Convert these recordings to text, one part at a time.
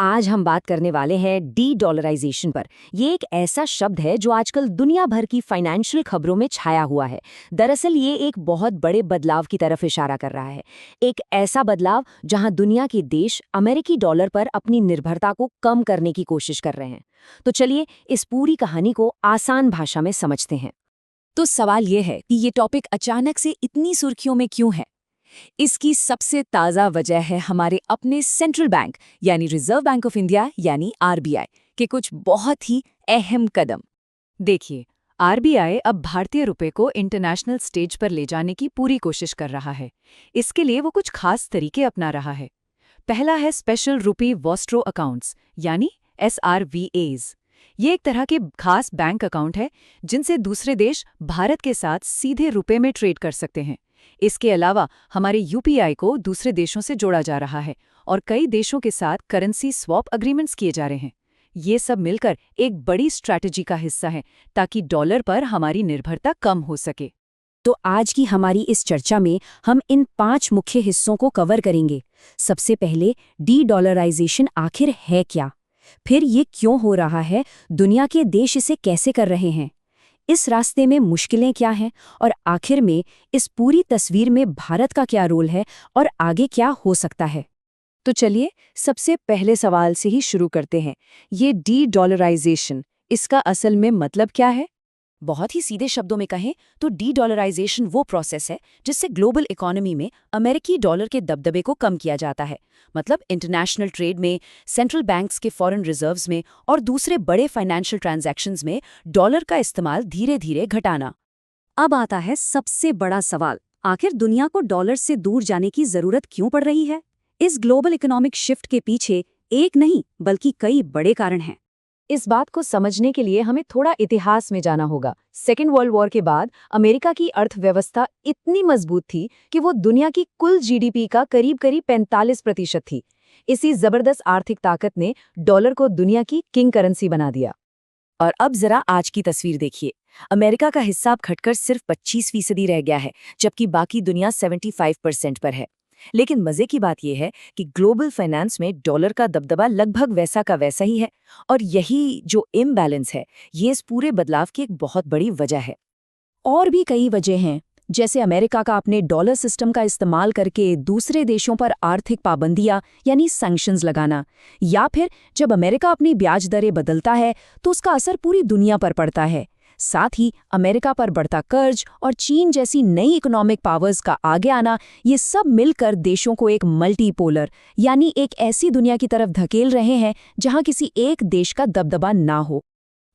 आज हम बात करने वाले हैं डी डॉलराइजेशन पर। ये एक ऐसा शब्द है जो आजकल दुनिया भर की फाइनेंशियल खबरों में छाया हुआ है। दरअसल ये एक बहुत बड़े बदलाव की तरफ इशारा कर रहा है। एक ऐसा बदलाव जहां दुनिया के देश अमेरिकी डॉलर पर अपनी निर्भरता को कम करने की कोशिश कर रहे हैं। तो चलिए इस पूरी कहानी को आसान भाषा में समझते हैं। तो सवाल ये है कि ये टॉपिक अचानक से इतनी सुर्खियों में क्यों है। इसकी सबसे ताज़ा वजह है हमारे अपने सेंट्रल बैंक यानी रिजर्व बैंक ऑफ इंडिया यानी आरबीआई के कुछ बहुत ही अहम कदम। देखिए, आरबीआई अब भारतीय रुपए को इंटरनेशनल स्टेज पर ले जाने की पूरी कोशिश कर रहा है। इसके लिए वो कुछ खास तरीके अपना रहा है। पहला है स्पेशल रुपी वॉस्ट्रो अकाउंट्स यानी SRVAs। ये एक तरह के खास बैंक अकाउंट है जिनसे दूसरे देश भारत के साथ सीधे रुपए में ट्रेड कर सकते हैं। इसके अलावा हमारे यूपीआई को दूसरे देशों से जोड़ा जा रहा है और कई देशों के साथ करेंसी स्वैप एग्रीमेंट्स किए जा रहे हैं। ये सब मिलकर एक बड़ी स्ट्रैटेजी का हिस्सा है ताकि डॉलर पर हमारी निर्भरता कम हो सके। तो आज की हमारी इस चर्चा में हम इन 5 मुख्य हिस्सों को कवर करेंगे। सबसे पहले डी डॉलराइजेशन आखिर है क्या, फिर ये क्यों हो रहा है, दुनिया के देश इसे कैसे कर रहे हैं, इस रास्ते में मुश्किलें क्या हैं और आखिर में इस पूरी तस्वीर में भारत का क्या रोल है और आगे क्या हो सकता है। तो चलिए सबसे पहले सवाल से ही शुरू करते हैं। ये डी डॉलराइजेशन, इसका असल में मतलब क्या है? बहुत ही सीधे शब्दों में कहें तो डी डॉलराइजेशन वो प्रोसेस है जिससे ग्लोबल इकोनॉमी में अमेरिकी डॉलर के दबदबे को कम किया जाता है। मतलब इंटरनेशनल ट्रेड में, सेंट्रल बैंक्स के फॉरेन रिजर्व्स में और दूसरे बड़े फाइनेंशियल ट्रांजैक्शंस में डॉलर का इस्तेमाल धीरे धीरे घटाना। अब आता है सबसे बड़ा सवाल, आखिर दुनिया को डॉलर से दूर जाने की जरूरत क्यों पड़ रही है? इस ग्लोबल इकोनॉमिक शिफ्ट के पीछे एक नहीं बल्कि कई बड़े कारण हैं। इस बात को समझने के लिए हमें थोड़ा इतिहास में जाना होगा। सेकेंड वर्ल्ड वॉर के बाद अमेरिका की अर्थव्यवस्था इतनी मजबूत थी कि वो दुनिया की कुल जीडीपी का करीब 45% थी। इसी जबरदस्त आर्थिक ताकत ने डॉलर को दुनिया की किंग करेंसी बना दिया। और अब जरा आज की तस्वीर देखिए। अमेरिका का हिस्सा अब घटकर सिर्फ 25% रह गया है, जबकि बाकी दुनिया 75% पर है। लेकिन मजे की बात यह है कि ग्लोबल फाइनेंस में डॉलर का दबदबा लगभग वैसा का वैसा ही है और यही जो इम्बैलेंस है ये इस पूरे बदलाव की एक बहुत बड़ी वजह है। और भी कई वजह हैं, जैसे अमेरिका का अपने डॉलर सिस्टम का इस्तेमाल करके दूसरे देशों पर आर्थिक पाबंदियां यानी सैंक्शंस लगाना, या फिर जब अमेरिका अपनी ब्याज दरें बदलता है तो उसका असर पूरी दुनिया पर पड़ता है। साथ ही अमेरिका पर बढ़ता कर्ज और चीन जैसी नई इकोनॉमिक पावर्स का आगे आना, ये सब मिलकर देशों को एक मल्टीपोलर यानी एक ऐसी दुनिया की तरफ धकेल रहे हैं जहां किसी एक देश का दबदबा ना हो।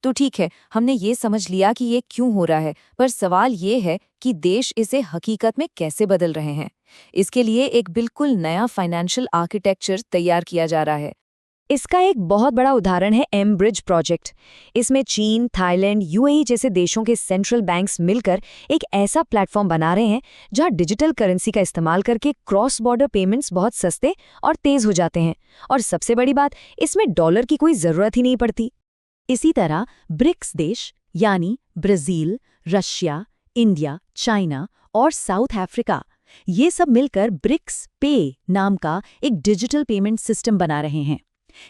तो ठीक है, हमने ये समझ लिया कि ये क्यों हो रहा है, पर सवाल ये है कि देश इसे हकीकत में कैसे बदल रहे हैं। इसके लिए एक बिल्कुल नया फाइनेंशियल आर्किटेक्चर तैयार किया जा रहा है। इसका एक बहुत बड़ा उदाहरण है एम-ब्रिज प्रोजेक्ट। इसमें चीन, थाईलैंड, यूएई जैसे देशों के सेंट्रल बैंक्स मिलकर एक ऐसा प्लेटफॉर्म बना रहे हैं जहां डिजिटल करेंसी का इस्तेमाल करके क्रॉस बॉर्डर पेमेंट्स बहुत सस्ते और तेज हो जाते हैं। और सबसे बड़ी बात, इसमें डॉलर की कोई जरूरत ही नहीं पड़ती। इसी तरह ब्रिक्स देश यानी ब्राजील, रशिया, इंडिया, चाइना और साउथ अफ्रीका, ये सब मिलकर ब्रिक्स पे नाम का एक डिजिटल पेमेंट सिस्टम बना रहे हैं।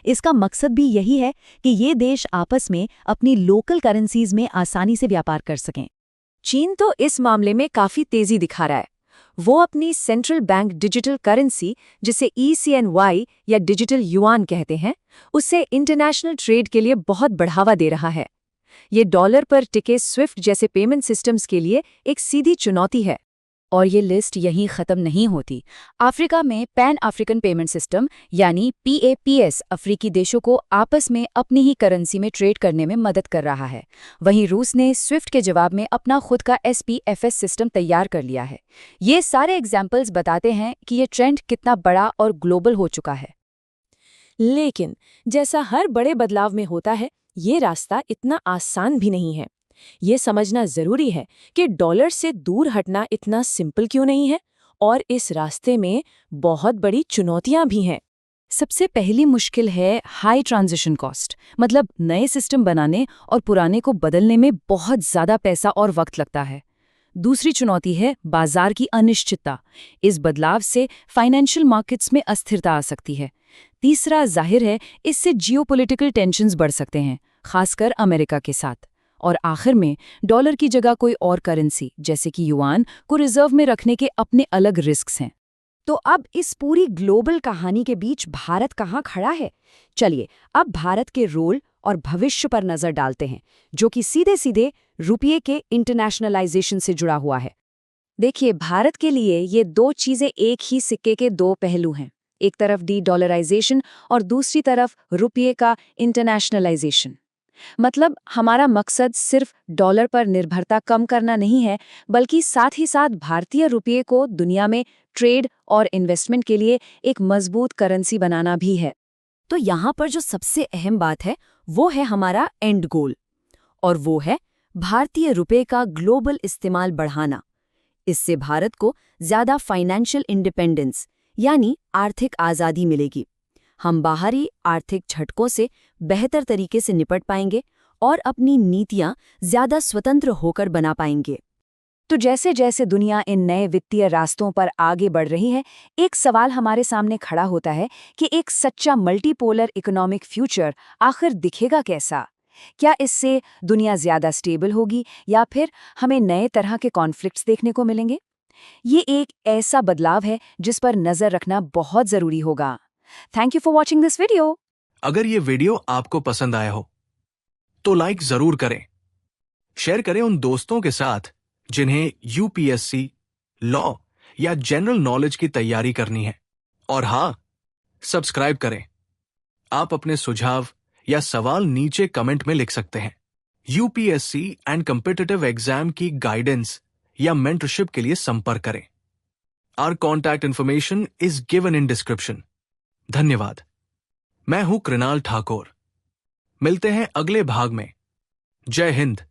इसका मकसद भी यही है कि ये देश आपस में अपनी लोकल करेंसीज में आसानी से व्यापार कर सकें। चीन तो इस मामले में काफी तेजी दिखा रहा है। वो अपनी सेंट्रल बैंक डिजिटल करेंसी, जिसे ECNY या डिजिटल युआन कहते हैं, उससे इंटरनेशनल ट्रेड के लिए बहुत बढ़ावा दे रहा है। ये डॉलर पर टिके स्विफ्ट जैसे पेमेंट सिस्टम्स के लिए एक सीधी चुनौती है। और ये लिस्ट यहीं ख़त्म नहीं होती। अफ्रीका में पैन अफ्रीकन पेमेंट सिस्टम यानी PAPS अफ्रीकी देशों को आपस में अपनी ही करेंसी में ट्रेड करने में मदद कर रहा है। वहीं रूस ने स्विफ्ट के जवाब में अपना खुद का SPFS सिस्टम तैयार कर लिया है। ये सारे एग्जाम्पल्स बताते हैं कि ये ट्रेंड कितना बड़ा और ग्लोबल हो चुका है। लेकिन जैसा हर बड़े बदलाव में होता है, ये रास्ता इतना आसान भी नहीं है। ये समझना जरूरी है कि डॉलर से दूर हटना इतना सिंपल क्यों नहीं है और इस रास्ते में बहुत बड़ी चुनौतियां भी हैं। सबसे पहली मुश्किल है हाई ट्रांजिशन कॉस्ट, मतलब नए सिस्टम बनाने और पुराने को बदलने में बहुत ज़्यादा पैसा और वक्त लगता है। दूसरी चुनौती है बाजार की अनिश्चितता। इस बदलाव से फाइनेंशियल मार्केट्स में अस्थिरता आ सकती है। तीसरा, जाहिर है इससे जियोपॉलिटिकल टेंशन्स बढ़ सकते हैं, खासकर अमेरिका के साथ। और आखिर में डॉलर की जगह कोई और करेंसी जैसे कि युआन को रिजर्व में रखने के अपने अलग रिस्क्स हैं। तो अब इस पूरी ग्लोबल कहानी के बीच भारत कहाँ खड़ा है? चलिए अब भारत के रोल और भविष्य पर नजर डालते हैं, जो कि सीधे सीधे रुपये के इंटरनेशनलाइजेशन से जुड़ा हुआ है। देखिए, भारत के लिए ये दो चीजें एक ही सिक्के के दो पहलू हैं। एक तरफ डी-डॉलराइजेशन और दूसरी तरफ रुपये का इंटरनेशनलाइजेशन। मतलब हमारा मकसद सिर्फ डॉलर पर निर्भरता कम करना नहीं है, बल्कि साथ ही साथ भारतीय रुपये को दुनिया में ट्रेड और इन्वेस्टमेंट के लिए एक मजबूत करेंसी बनाना भी है। तो यहाँ पर जो सबसे अहम बात है वो है हमारा एंड गोल, और वो है भारतीय रुपये का ग्लोबल इस्तेमाल बढ़ाना। इससे भारत को ज्यादा फाइनेंशियल इंडिपेंडेंस यानी आर्थिक आज़ादी मिलेगी। हम बाहरी आर्थिक झटकों से बेहतर तरीके से निपट पाएंगे और अपनी नीतियां ज्यादा स्वतंत्र होकर बना पाएंगे। तो जैसे जैसे दुनिया इन नए वित्तीय रास्तों पर आगे बढ़ रही है, एक सवाल हमारे सामने खड़ा होता है कि एक सच्चा मल्टीपोलर इकोनॉमिक फ्यूचर आखिर दिखेगा कैसा? क्या इससे दुनिया ज्यादा स्टेबल होगी या फिर हमें नए तरह के कॉन्फ्लिक्ट्स देखने को मिलेंगे? ये एक ऐसा बदलाव है जिस पर नजर रखना बहुत जरूरी होगा। Thank you for watching this video. अगर ये वीडियो आपको पसंद आया हो तो लाइक जरूर करें, शेयर करें उन दोस्तों के साथ जिन्हें यूपीएससी, लॉ या जनरल नॉलेज की तैयारी करनी है। और हाँ, सब्सक्राइब करें। आप अपने सुझाव या सवाल नीचे कमेंट में लिख सकते हैं। यूपीएससी एंड कॉम्पिटिटिव एग्जाम की गाइडेंस या मेंटरशिप के लिए संपर्क करें। Our contact information is given in description. धन्यवाद। मैं हूं कृणाल ठाकुर। मिलते हैं अगले भाग में। जय हिंद।